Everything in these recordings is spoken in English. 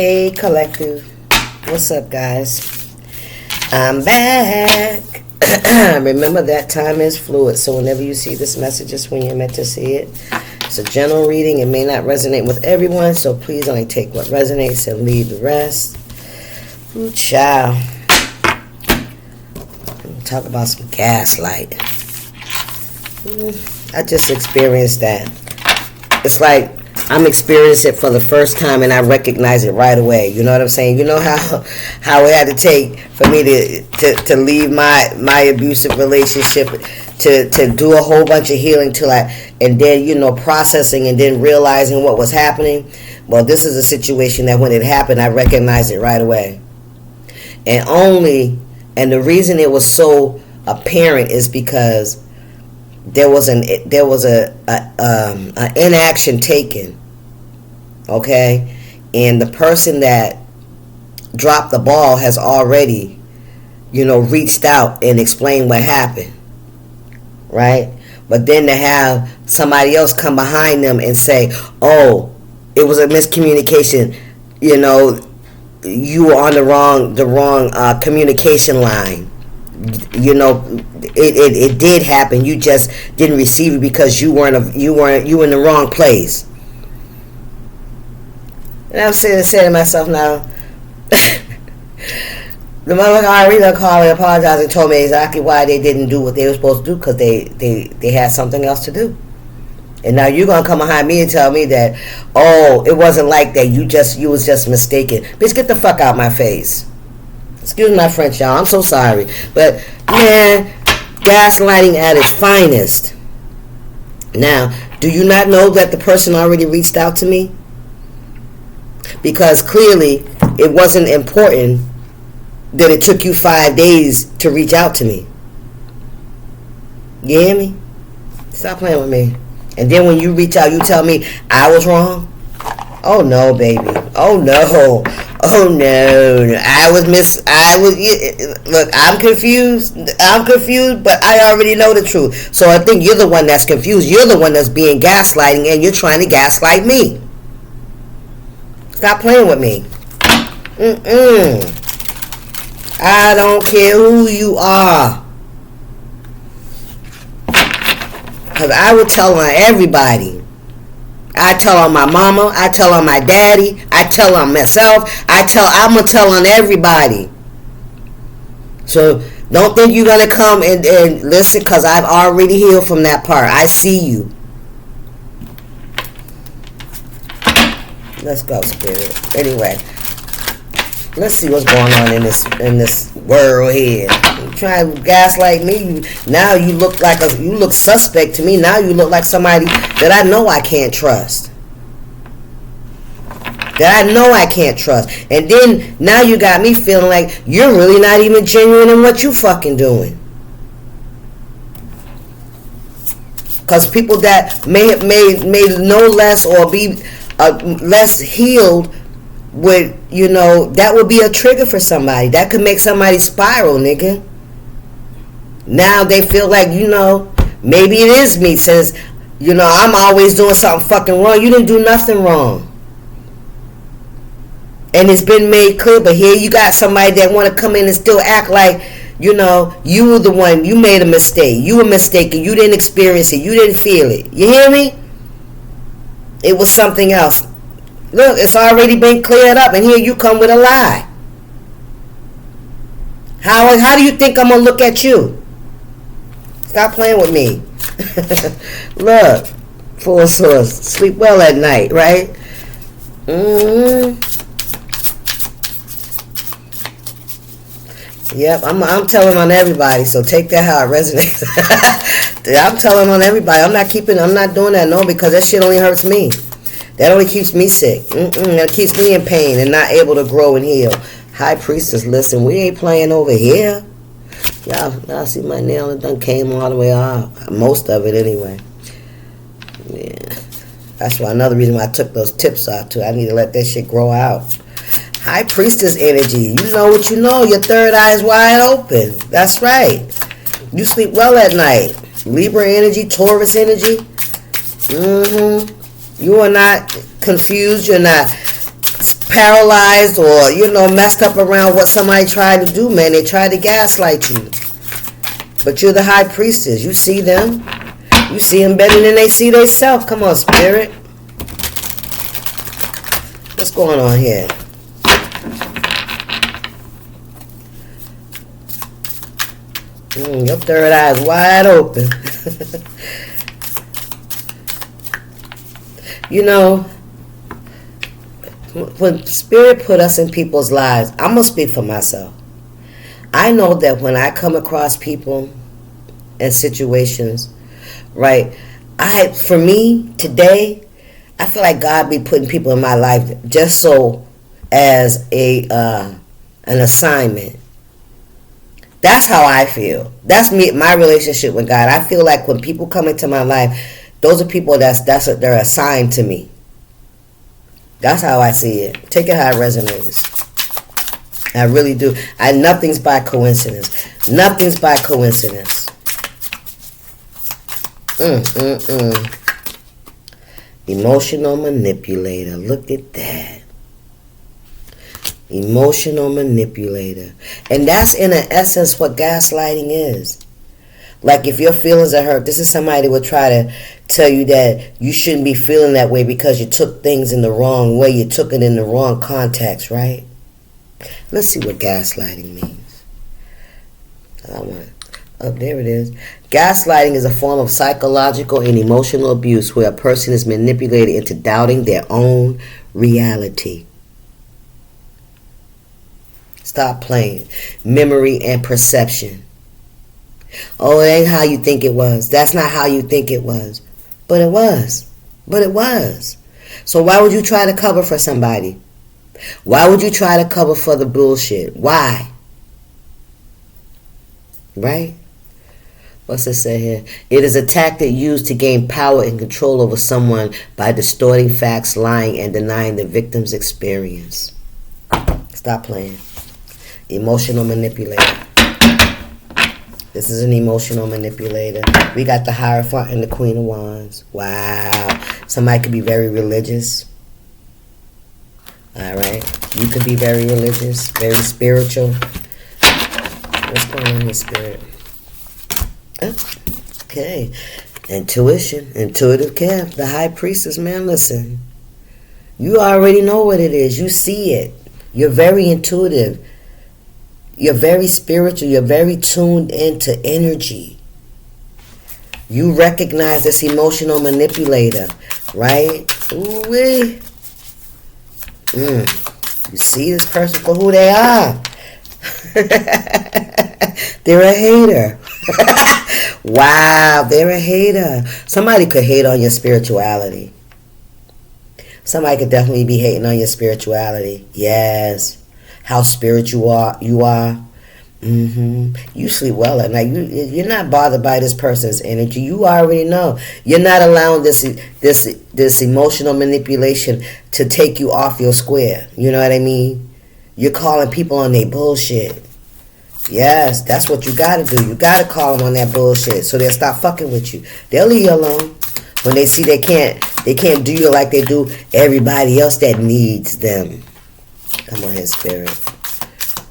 Hey collective, what's up guys? I'm back. Remember that time is fluid, so whenever you see this message is when you're meant to see it. It's a general reading. It may not resonate with everyone, so please only take what resonates and leave the rest. Ooh, child. Talk about some gaslighting. I just experienced that. It's like I'm experiencing it for the first time and I recognize it right away. You know what I'm saying? You know how it had to take for me to leave my abusive relationship, to do a whole bunch of healing and then, processing and then realizing what was happening. Well, this is a situation that when it happened, I recognized it right away. And the reason it was so apparent is because there was an inaction taken, okay, and the person that dropped the ball has already, reached out and explained what happened, right? But then to have somebody else come behind them and say, "Oh, it was a miscommunication," you were on the wrong communication line. It did happen. You just didn't receive it because you were in the wrong place. And I'm saying to myself now, the motherfucker already called and apologized and told me exactly why they didn't do what they were supposed to do, because they had something else to do. And now you're gonna come behind me and tell me that, oh, it wasn't like that. You was just mistaken. Bitch, get the fuck out my face. Excuse my French, y'all. I'm so sorry. But, man, gaslighting at its finest. Now, do you not know that the person already reached out to me? Because clearly it wasn't important that it took you 5 days to reach out to me. You hear me? Stop playing with me. And then when you reach out, you tell me I was wrong? Oh, no, baby. Oh, no. Oh, no. Look, I'm confused, but I already know the truth. So I think you're the one that's confused. You're the one that's being gaslighting, and you're trying to gaslight me. Stop playing with me. I don't care who you are. Because I will tell on everybody. I tell on my mama. I tell on my daddy. I tell on myself. I'm going to tell on everybody. So don't think you're going to come and listen, because I've already healed from that part. I see you. Let's go, Spirit. Anyway, let's see what's going on in this world here. You try to gaslight me. Now you look suspect to me. Now you look like somebody that I know I can't trust. And then now you got me feeling like you're really not even genuine in what you fucking doing. Because people that may know less or be less healed would, that would be a trigger for somebody. That could make somebody spiral, nigga. Now they feel like, maybe it is me, since, I'm always doing something fucking wrong. You didn't do nothing wrong. And it's been made clear, but here you got somebody that want to come in and still act like, you were the one, you made a mistake. You were mistaken. You didn't experience it. You didn't feel it. You hear me? It was something else. Look, it's already been cleared up, and here you come with a lie. How do you think I'm going to look at you? Stop playing with me. Look, Four of Swords. Sleep well at night, right? Yep, I'm telling on everybody, so take that how it resonates. I'm telling on everybody. I'm not doing that, no, because that shit only hurts me. That only keeps me sick. That keeps me in pain and not able to grow and heal. High Priestess, listen, we ain't playing over here. Y'all see my nail? It done came all the way off. Most of it, anyway. Yeah. That's why another reason why I took those tips off, too. I need to let that shit grow out. High Priestess energy. You know what you know. Your third eye is wide open. That's right. You sleep well at night. Libra energy, Taurus energy. You are not confused. You're not paralyzed or, messed up around what somebody tried to do, man. They tried to gaslight you. But you're the high priestess. You see them. You see them better than they see themselves. Come on, spirit. What's going on here? Your third eye is wide open. When spirit put us in people's lives, I'm going to speak for myself. I know that when I come across people and situations, right, for me, today, I feel like God be putting people in my life just so as an assignment. That's how I feel. That's me, my relationship with God. I feel like when people come into my life, those are people they're assigned to me. That's how I see it. Take it how it resonates. I really do. Nothing's by coincidence. Nothing's by coincidence. Emotional manipulator. Look at that. Emotional manipulator. And that's in essence what gaslighting is. Like if your feelings are hurt, this is somebody that would try to tell you that you shouldn't be feeling that way because you took things in the wrong way. You took it in the wrong context, right? Let's see what gaslighting means. There it is. Gaslighting is a form of psychological and emotional abuse where a person is manipulated into doubting their own reality. Stop playing. Memory and perception. Oh, it ain't how you think it was. That's not how you think it was. But it was. So why would you try to cover for somebody? Why would you try to cover for the bullshit? Why? Right? What's it say here? It is a tactic used to gain power and control over someone by distorting facts, lying, and denying the victim's experience. Stop playing. Emotional manipulator. This is an emotional manipulator. We got the Hierophant and the Queen of Wands. Wow. Somebody could be very religious. Alright. You could be very religious, very spiritual. What's going on here, spirit? Okay. Intuition. Intuitive care. The high priestess, man, listen. You already know what it is. You see it. You're very intuitive. You're very spiritual. You're very tuned into energy. You recognize this emotional manipulator, right? Ooh-wee. You see this person for who they are. They're a hater. Wow, they're a hater. Somebody could hate on your spirituality. Somebody could definitely be hating on your spirituality. Yes. How spiritual you are. You sleep well at night. You're not bothered by this person's energy. You already know. You're not allowing this emotional manipulation to take you off your square. You know what I mean? You're calling people on their bullshit. Yes, that's what you gotta do. You gotta call them on that bullshit so they'll stop fucking with you. They'll leave you alone when they see they can't do you like they do everybody else that needs them. Come on here, spirit.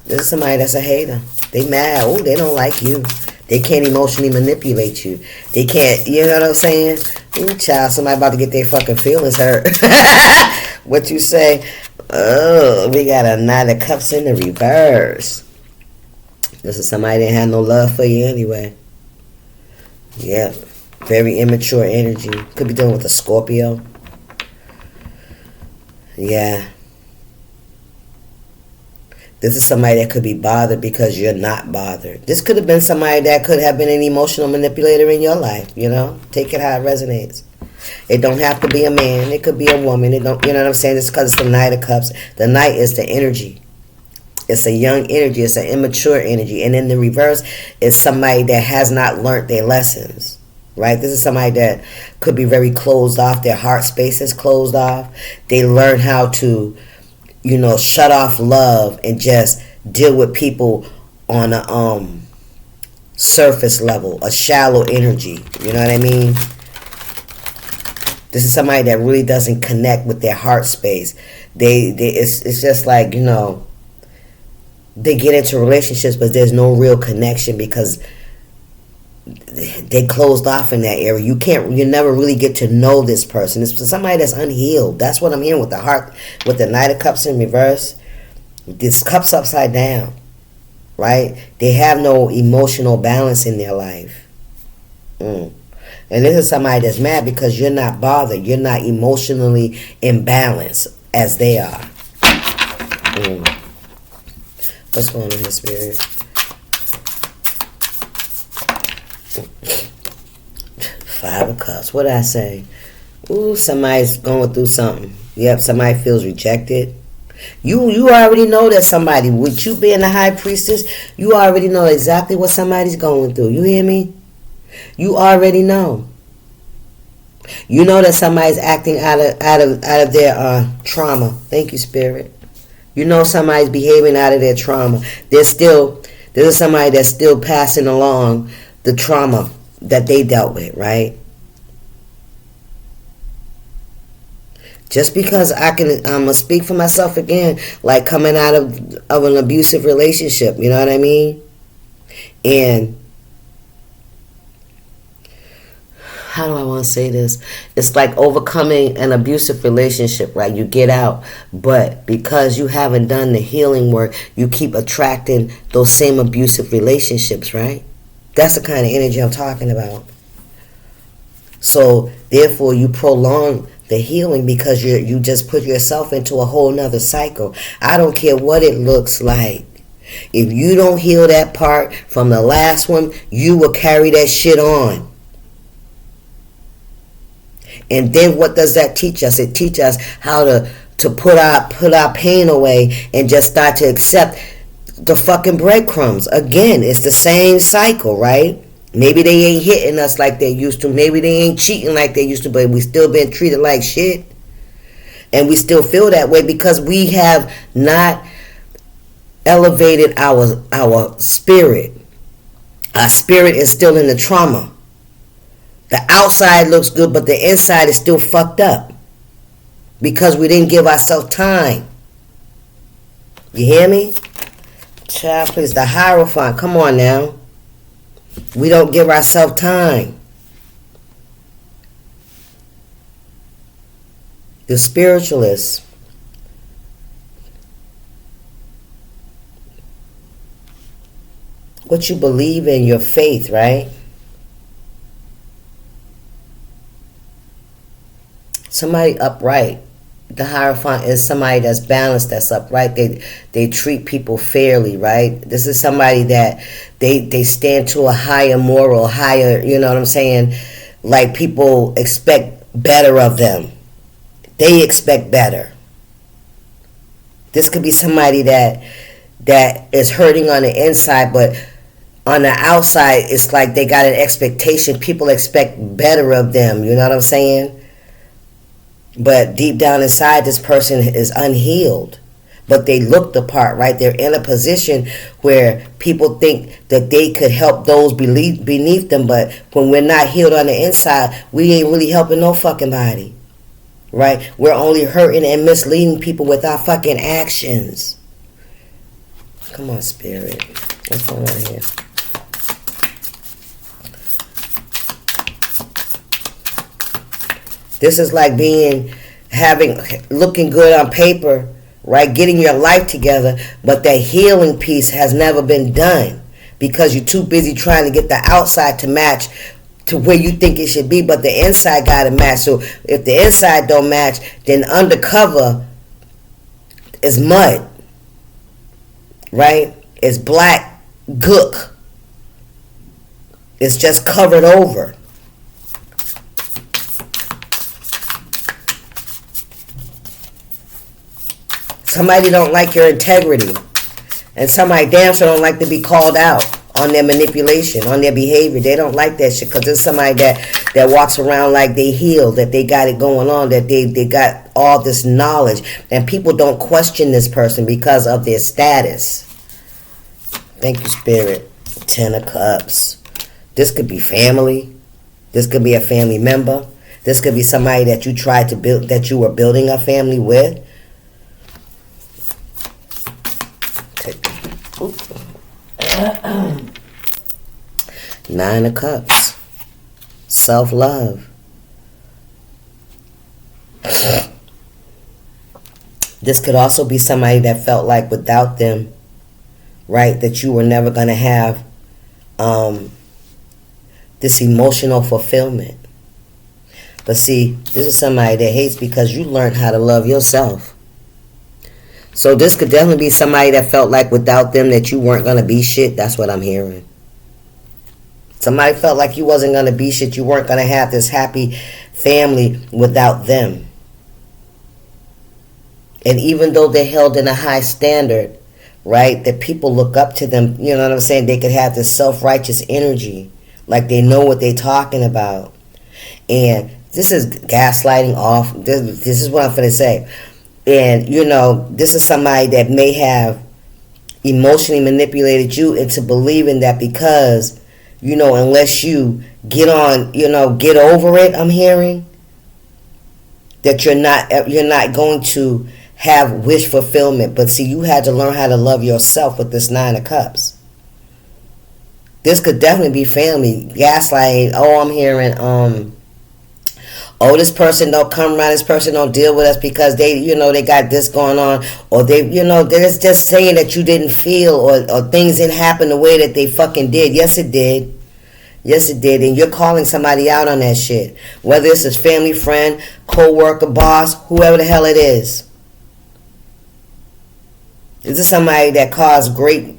This is somebody that's a hater. They mad. Oh, they don't like you. They can't emotionally manipulate you. They can't, you know what I'm saying? Ooh, child, somebody about to get their fucking feelings hurt. What you say? Oh, we got a Knight of Cups in the reverse. This is somebody that didn't have no love for you anyway. Yep. Very immature energy. Could be dealing with a Scorpio. Yeah. This is somebody that could be bothered because you're not bothered. This could have been somebody that could have been an emotional manipulator in your life, you know? Take it how it resonates. It don't have to be a man. It could be a woman. It don't, you know what I'm saying? It's because it's the Knight of Cups. The Knight is the energy. It's a young energy. It's an immature energy. And in the reverse, it's somebody that has not learned their lessons. Right? This is somebody that could be very closed off. Their heart space is closed off. They learn how to, you know, shut off love and just deal with people on a surface level, a shallow energy. You know what I mean? This is somebody that really doesn't connect with their heart space. It's just like, they get into relationships, but there's no real connection because they closed off in that area. You never really get to know this person. It's somebody that's unhealed. That's what I'm hearing with the heart, with the Knight of Cups in reverse. This cup's upside down, right? They have no emotional balance in their life. And this is somebody that's mad because you're not bothered. You're not emotionally in balance as they are. What's going on in the spirit? Five of Cups. What did I say? Ooh, somebody's going through something. Yep, somebody feels rejected. You already know that somebody, with you being the high priestess, you already know exactly what somebody's going through. You hear me? You already know. You know that somebody's acting out of their trauma. Thank you, Spirit. You know somebody's behaving out of their trauma. There's somebody that's still passing along the trauma that they dealt with, right? Just because I'm gonna speak for myself again, like coming out of an abusive relationship, you know what I mean? And how do I want to say this? It's like overcoming an abusive relationship, right? You get out, but because you haven't done the healing work, you keep attracting those same abusive relationships, right? That's the kind of energy I'm talking about. So therefore you prolong the healing because you just put yourself into a whole nother cycle. I don't care what it looks like. If you don't heal that part from the last one, you will carry that shit on. And then what does that teach us? It teaches us how to put our pain away and just start to accept the fucking breadcrumbs. Again, it's the same cycle, right? Maybe they ain't hitting us like they used to. Maybe they ain't cheating like they used to, but we still been treated like shit. And we still feel that way because we have not elevated our spirit. Our spirit is still in the trauma. The outside looks good, but the inside is still fucked up. Because we didn't give ourselves time. You hear me? Child, please. The Hierophant. Come on now. We don't give ourselves time. The Spiritualist. What you believe in, your faith, right? Somebody upright. The Hierophant is somebody that's balanced, that's upright. They treat people fairly, right? This is somebody that they stand to a higher moral, higher, you know what I'm saying? Like people expect better of them. They expect better. This could be somebody that is hurting on the inside, but on the outside, it's like they got an expectation. People expect better of them, you know what I'm saying? But deep down inside, this person is unhealed. But they look the part, right? They're in a position where people think that they could help those beneath them. But when we're not healed on the inside, we ain't really helping no fucking body. Right? We're only hurting and misleading people with our fucking actions. Come on, Spirit. What's going on here? This is like looking good on paper, right? Getting your life together, but that healing piece has never been done because you're too busy trying to get the outside to match to where you think it should be, but the inside got to match. So if the inside don't match, then undercover is mud, right? It's black gook. It's just covered over. Somebody don't like your integrity. And somebody damn sure don't like to be called out on their manipulation, on their behavior. They don't like that shit because there's somebody that walks around like they healed, that they got it going on, that they got all this knowledge. And people don't question this person because of their status. Thank you, Spirit. 10 of Cups. This could be family. This could be a family member. This could be somebody that you tried to build, that you were building a family with. Nine of Cups. Self-love. This could also be somebody that felt like without them, right, that you were never going to have this emotional fulfillment. But see, this is somebody that hates because you learned how to love yourself. So this could definitely be somebody that felt like without them that you weren't going to be shit. That's what I'm hearing. Somebody felt like you wasn't going to be shit. You weren't going to have this happy family without them. And even though they're held in a high standard, right, that people look up to them, you know what I'm saying? They could have this self-righteous energy, like they know what they're talking about. And this is gaslighting off. This is what I'm going to say. And, you know, this is somebody that may have emotionally manipulated you into believing that because, you know, unless you get on, you know, get over it, I'm hearing, that you're not going to have wish fulfillment. But see, you had to learn how to love yourself with this Nine of Cups. This could definitely be family. Gaslighting. Oh, I'm hearing, oh, this person don't come around, this person don't deal with us because they, you know, they got this going on. Or they, you know, they're just saying that you didn't feel or things didn't happen the way that they fucking did. Yes, it did. Yes, it did. And you're calling somebody out on that shit. Whether it's a family, friend, co-worker, boss, whoever the hell it is. This is somebody that caused great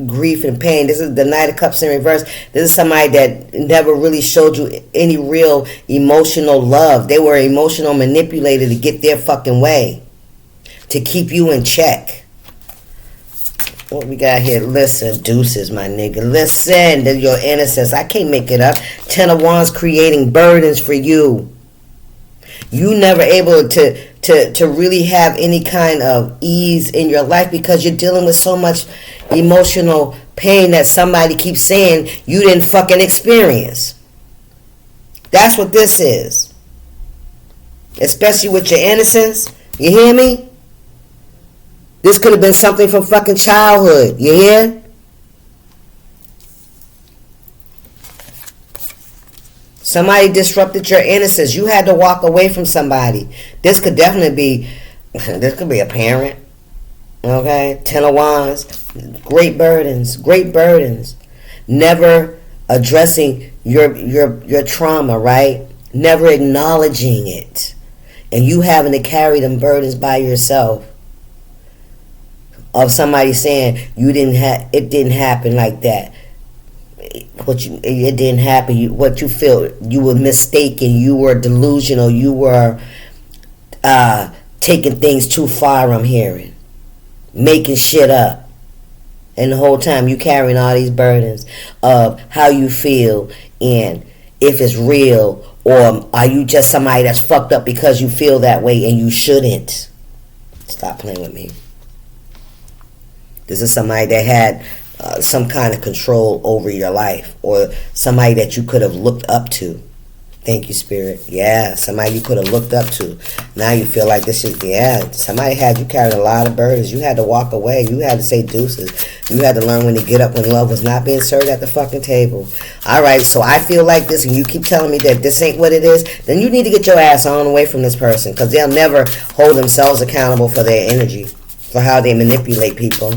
grief and pain. This is the Knight of Cups in reverse. This is somebody that never really showed you any real emotional love. They were emotional manipulated to get their fucking way, to keep you in check. What we got here? Listen, deuces, my nigga. Listen to your innocence. I can't make it up. Ten of Wands creating burdens for you. You never able to really have any kind of ease in your life because you're dealing with so much emotional pain that somebody keeps saying you didn't fucking experience. That's what this is. Especially with your innocence. You hear me? This could have been something from fucking childhood. You hear? Somebody disrupted your innocence. You had to walk away from somebody. This could definitely be, this could be a parent. Okay? Ten of Wands. Great burdens. Great burdens. Never addressing your trauma, right? Never acknowledging it. And you having to carry them burdens by yourself. Of somebody saying it didn't happen like that. It didn't happen. What you feel, you were mistaken, you were delusional, you were taking things too far, I'm hearing. Making shit up. And the whole time you carrying all these burdens of how you feel and if it's real, or are you just somebody that's fucked up because you feel that way and you shouldn't. Stop playing with me. This is somebody that had some kind of control over your life, or somebody that you could have looked up to. Thank you, Spirit. Yeah, somebody you could have looked up to. Now you feel like this is, yeah, somebody had you carried a lot of burdens. You had to walk away. You had to say deuces. You had to learn when to get up when love was not being served at the fucking table. All right, so I feel like this, and you keep telling me that this ain't what it is, then you need to get your ass on away from this person, because they'll never hold themselves accountable for their energy, for how they manipulate people.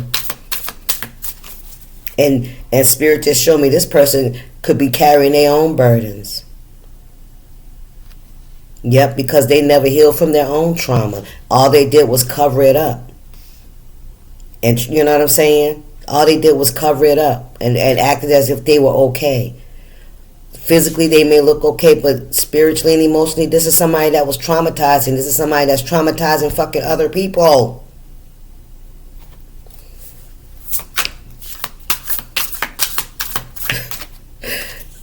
And Spirit just showed me this person could be carrying their own burdens. Yep, because they never healed from their own trauma. All they did was cover it up. And you know what I'm saying? All they did was cover it up and acted as if they were okay. Physically, they may look okay, but spiritually and emotionally, this is somebody that was traumatizing. This is somebody that's traumatizing fucking other people.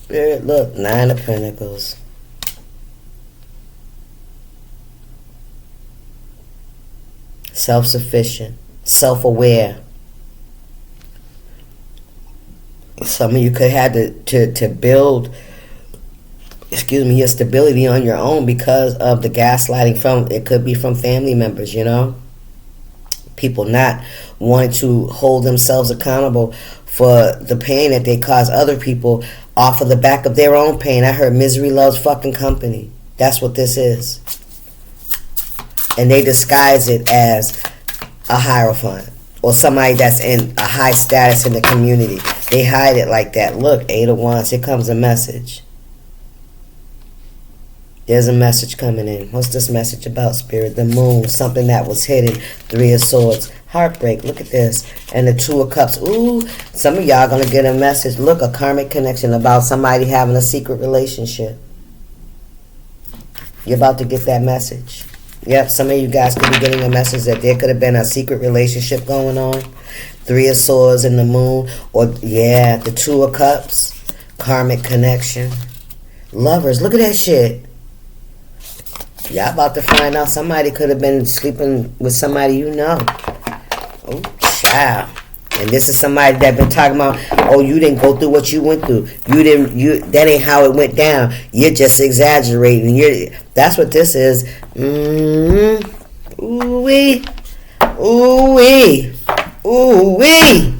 Spirit, look, Nine of Pentacles. Self-sufficient, self-aware. Some of you could have to build, your stability on your own because of the gaslighting from, it could be from family members, you know. People not wanting to hold themselves accountable for the pain that they cause other people off of the back of their own pain. I heard misery loves fucking company. That's what this is. And they disguise it as a hierophant or somebody that's in a high status in the community. They hide it like that. Look, 8 of Wands, here comes a message. There's a message coming in. What's this message about, Spirit? The moon, something that was hidden. 3 of Swords, heartbreak. Look at this. And the 2 of Cups. Ooh, some of y'all going to get a message. Look, a karmic connection about somebody having a secret relationship. You're about to get that message. Yep, some of you guys could be getting a message that there could have been a secret relationship going on. 3 of Swords and the moon. Or, yeah, the 2 of Cups. Karmic connection. Lovers, look at that shit. Y'all about to find out somebody could have been sleeping with somebody you know. Oh, child. And this is somebody that been talking about, oh, you didn't go through what you went through. That ain't how it went down. You're just exaggerating. That's what this is. Ooh-wee. Ooh-wee. Ooh-wee.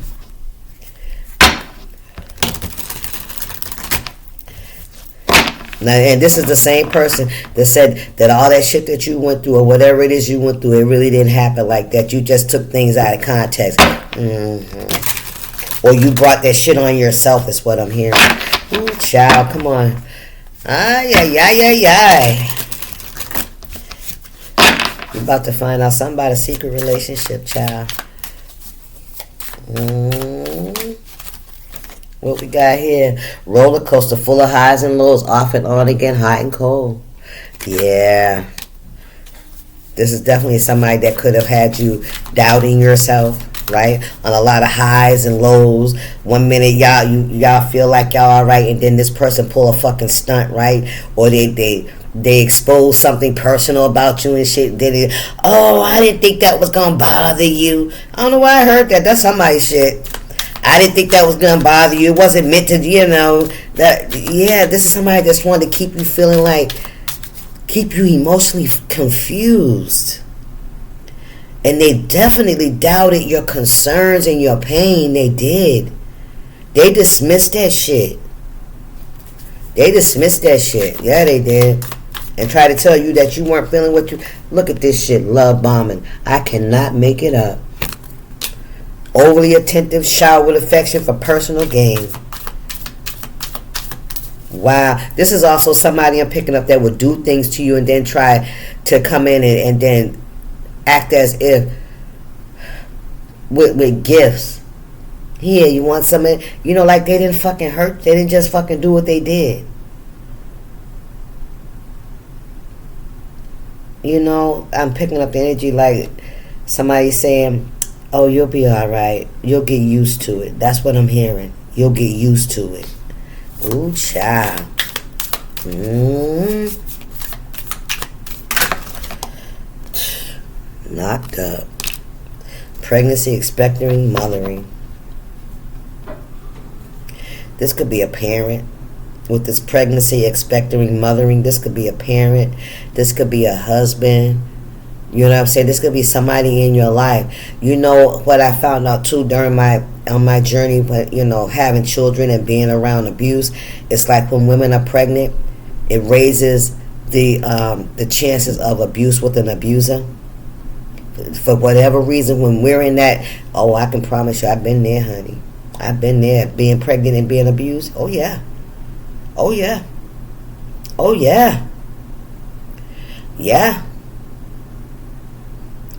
Now, and this is the same person that said that all that shit that you went through or whatever it is you went through, it really didn't happen like that. You just took things out of context. Or you brought that shit on yourself is what I'm hearing. Ooh, child, come on. Ay, ay, ay, ay, ay. You're about to find out something about a secret relationship, child. What we got here? Roller coaster full of highs and lows, off and on again, hot and cold. Yeah. This is definitely somebody that could have had you doubting yourself, right? On a lot of highs and lows. One minute y'all feel like y'all all right, and then this person pull a fucking stunt, right? Or they expose something personal about you and shit. Oh, I didn't think that was gonna bother you. I don't know why I heard that. That's somebody's shit. I didn't think that was gonna bother you. It wasn't meant to, that. Yeah, this is somebody that's wanted to keep you feeling like, keep you emotionally confused. And they definitely doubted your concerns and your pain. They did. They dismissed that shit. Yeah, they did. And try to tell you that you weren't feeling what you... Look at this shit, love bombing. I cannot make it up. Overly attentive, shower with affection for personal gain. Wow. This is also somebody I'm picking up that would do things to you and then try to come in and then act as if with gifts. Here, you want something, like they didn't fucking hurt. They didn't just fucking do what they did. I'm picking up the energy like somebody saying, oh, you'll be all right. You'll get used to it. That's what I'm hearing. You'll get used to it. Ooh, child. Knocked up. Pregnancy, expecting, mothering. This could be a parent. With this pregnancy, expecting, mothering, this could be a parent. This could be a husband. You know what I'm saying? This could be somebody in your life. What I found out too on my journey, but having children and being around abuse, it's like when women are pregnant, it raises the chances of abuse with an abuser. For whatever reason, when we're in that, I can promise you, I've been there, honey. I've been there, being pregnant and being abused. Oh yeah. Oh yeah. Oh yeah. Yeah.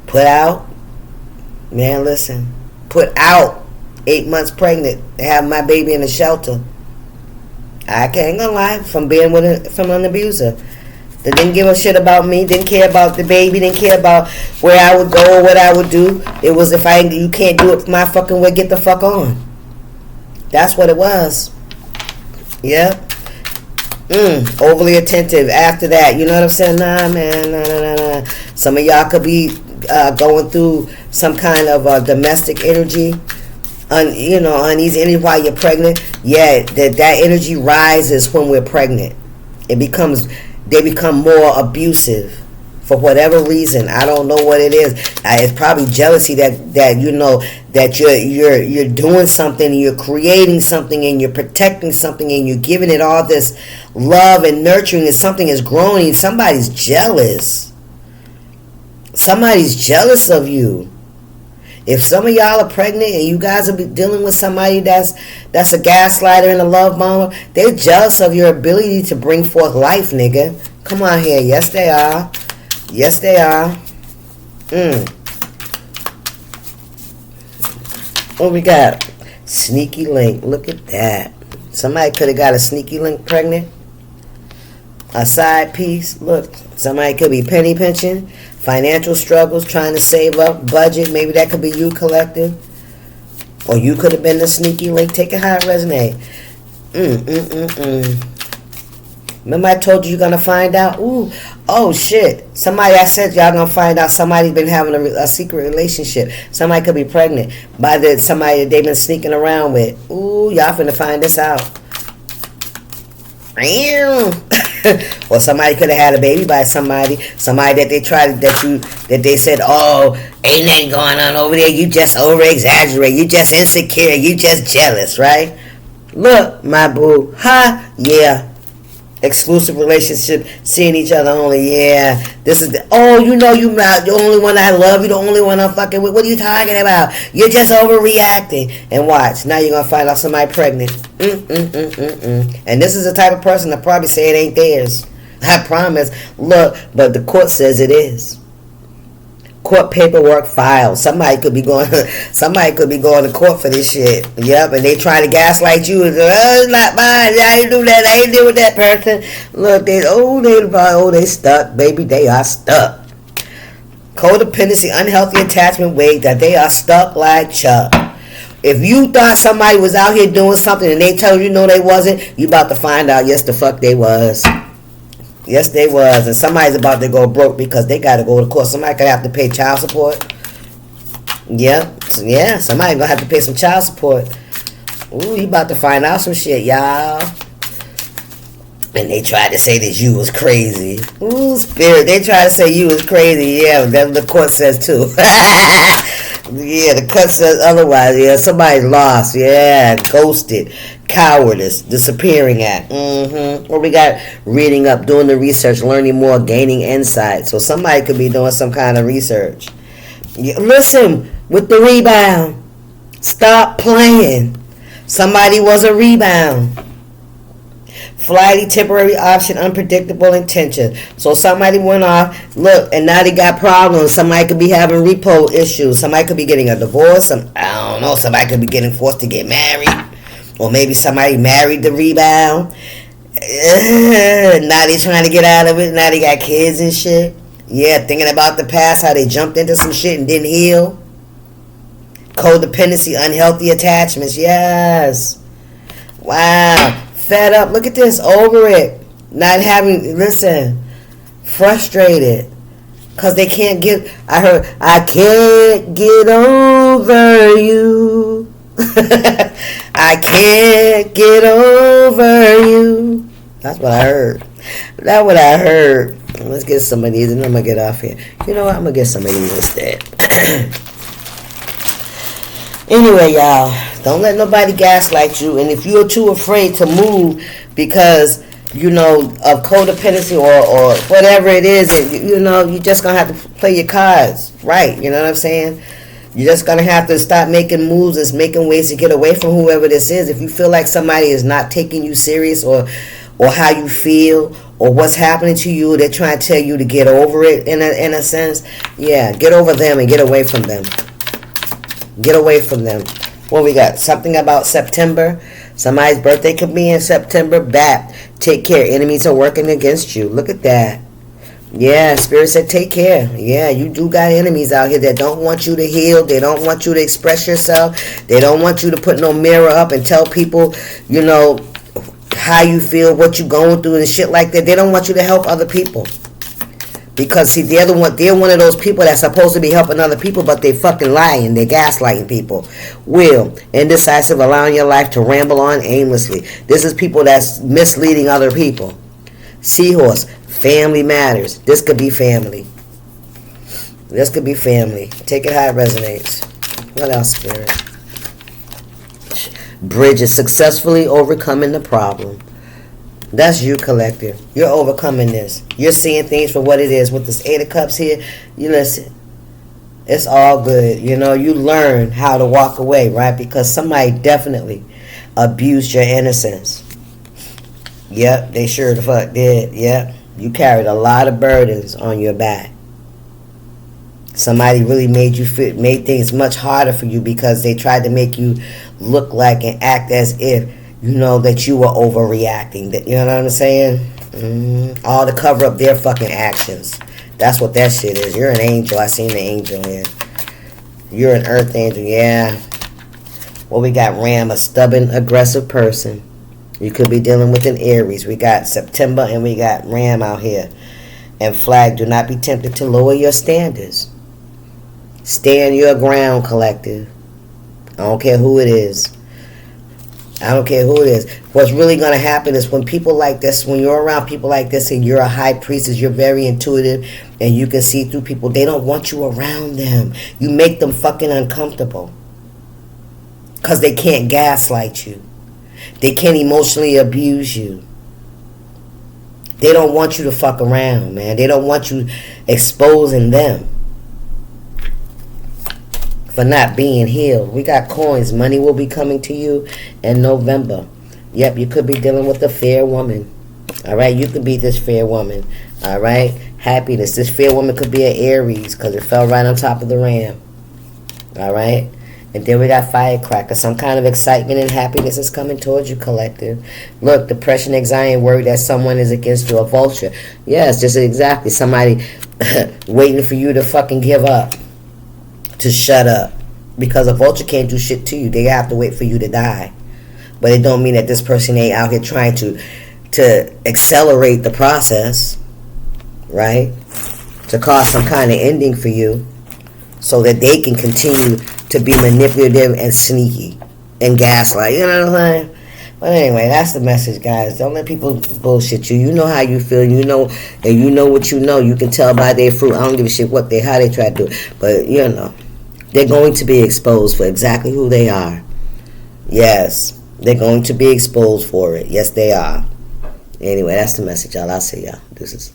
Put out, man, listen, put out 8 months pregnant, have my baby in a shelter. I ain't gonna lie, from an abuser that didn't give a shit about me, didn't care about the baby, didn't care about where I would go or what I would do. It was, you can't do it my fucking way, get the fuck on. That's what it was. Yep. Overly attentive after that. You know what I'm saying? Nah, man, nah. Some of y'all could be going through some kind of domestic energy, uneasy energy while you're pregnant. Yeah, that energy rises when we're pregnant. They become more abusive for whatever reason. I don't know what it is. It's probably jealousy that you know that you're doing something, and you're creating something, and you're protecting something, and you're giving it all this love and nurturing, and something is growing. Somebody's jealous. Somebody's jealous of you. If some of y'all are pregnant and you guys are dealing with somebody that's a gaslighter and a love bomber, they're jealous of your ability to bring forth life, nigga. Come on here. Yes, they are. Yes, they are. What we got? Sneaky link. Look at that. Somebody could have got a sneaky link pregnant. A side piece. Look, somebody could be penny pinching. Financial struggles, trying to save up, budget. Maybe that could be you, collective. Or you could have been the sneaky link. Take it how it resonate. Remember I told you you're going to find out? Ooh, oh shit. Somebody, I said y'all going to find out somebody's been having a secret relationship. Somebody could be pregnant by somebody that they've been sneaking around with. Ooh, y'all finna find this out. Or somebody could have had a baby by somebody that they tried, that they said, oh, ain't nothing going on over there, you just over exaggerate, you just insecure, you just jealous, right? Look, my boo, yeah, exclusive relationship, seeing each other only, yeah, this is you know you not the only one I love, you the only one I'm fucking with, what are you talking about? You're just overreacting. And watch, now you're gonna find out somebody pregnant. And this is the type of person that probably say it ain't theirs. I promise. Look, but the court says it is. Court paperwork filed. Somebody could be going to court for this shit. Yep, and they try to gaslight you. It's not mine. I ain't do that. I ain't deal with that person. Look, they stuck, baby. They are stuck. Codependency, unhealthy attachment, wait, that they are stuck like Chuck. If you thought somebody was out here doing something and they tell you no they wasn't, you about to find out yes the fuck they was. Yes they was. And somebody's about to go broke because they got to go to court. Somebody could have to pay child support. Yep. Yeah, somebody gonna have to pay some child support. Ooh, you about to find out some shit, y'all. And they tried to say that you was crazy. Ooh, spirit. They tried to say you was crazy. Yeah, that's what the court says too. Yeah, the court says otherwise. Yeah, somebody lost. Yeah, ghosted, cowardice, disappearing act. Or we got reading up, doing the research, learning more, gaining insight. So somebody could be doing some kind of research. Yeah, listen, with the rebound, stop playing. Somebody was a rebound. Flighty, temporary option, unpredictable intention. So somebody went off, look, and now they got problems. Somebody could be having repo issues. Somebody could be getting a divorce. I don't know. Somebody could be getting forced to get married. Or maybe somebody married the rebound. Now they trying to get out of it. Now they got kids and shit. Yeah, thinking about the past, how they jumped into some shit and didn't heal. Codependency, unhealthy attachments. Yes. Wow. Fed up. Look at this. Over it. Not having, listen, frustrated. Because they can't get, I can't get over you. I can't get over you. That's what I heard. That's what I heard. Let's get some of these and I'm going to get off here. You know what? I'm going to get some of these instead. Anyway, y'all, don't let nobody gaslight you. And if you're too afraid to move because, you know, of codependency or whatever it is, you know, you're just going to have to play your cards right. You know what I'm saying? You're just going to have to stop making moves and making ways to get away from whoever this is. If you feel like somebody is not taking you serious or how you feel or what's happening to you, they're trying to tell you to get over it in a sense. Yeah, get over them and get away from them. Get away from them. What we got? Something about September. Somebody's birthday could be in September. Bat. Take care. Enemies are working against you. Look at that. Yeah, Spirit said take care. Yeah, you do got enemies out here that don't want you to heal. They don't want you to express yourself. They don't want you to put no mirror up and tell people, you know, how you feel, what you going through and shit like that. They don't want you to help other people. Because, see, they're one of those people that's supposed to be helping other people, but they fucking lying. They're gaslighting people. Will, indecisive, allowing your life to ramble on aimlessly. This is people that's misleading other people. Seahorse, family matters. This could be family. This could be family. Take it how it resonates. What else, Spirit? Bridge is successfully overcoming the problem. That's you, collective. You're overcoming this. You're seeing things for what it is. With this 8 of Cups here, you listen. It's all good. You know, you learn how to walk away, right? Because somebody definitely abused your innocence. Yep, they sure the fuck did. Yep. You carried a lot of burdens on your back. Somebody really made things much harder for you because they tried to make you look like and act as if, you know, that you were overreacting. That, you know what I'm saying? All to cover up their fucking actions. That's what that shit is. You're an angel. I seen the angel here. You're an earth angel. Yeah. Well, we got Ram, a stubborn, aggressive person. You could be dealing with an Aries. We got September and we got Ram out here. And Flag, do not be tempted to lower your standards. Stand your ground, collective. I don't care who it is. I don't care who it is. What's really going to happen is when people like this, when you're around people like this and you're a high priestess, you're very intuitive and you can see through people. They don't want you around them. You make them fucking uncomfortable because they can't gaslight you. They can't emotionally abuse you. They don't want you to fuck around, man. They don't want you exposing them for not being healed. We got coins. Money will be coming to you in November. Yep, you could be dealing with a fair woman. All right, you could be this fair woman. All right, happiness. This fair woman could be an Aries because it fell right on top of the Ram. All right, and then we got firecracker. Some kind of excitement and happiness is coming towards you, collective. Look, depression, anxiety, and worry that someone is against you, a vulture. Yes, just exactly. Somebody waiting for you to fucking give up. To shut up. Because a vulture can't do shit to you. They have to wait for you to die. But it don't mean that this person ain't out here trying to accelerate the process. Right? To cause some kind of ending for you. So that they can continue to be manipulative and sneaky. And gaslight. You know what I'm saying? But anyway, that's the message, guys. Don't let people bullshit you. You know how you feel. You know, and you know what you know. You can tell by their fruit. I don't give a shit how they try to do it. But, you know. They're going to be exposed for exactly who they are. Yes, they're going to be exposed for it. Yes, they are. Anyway, that's the message, y'all. I'll see y'all. Deuces.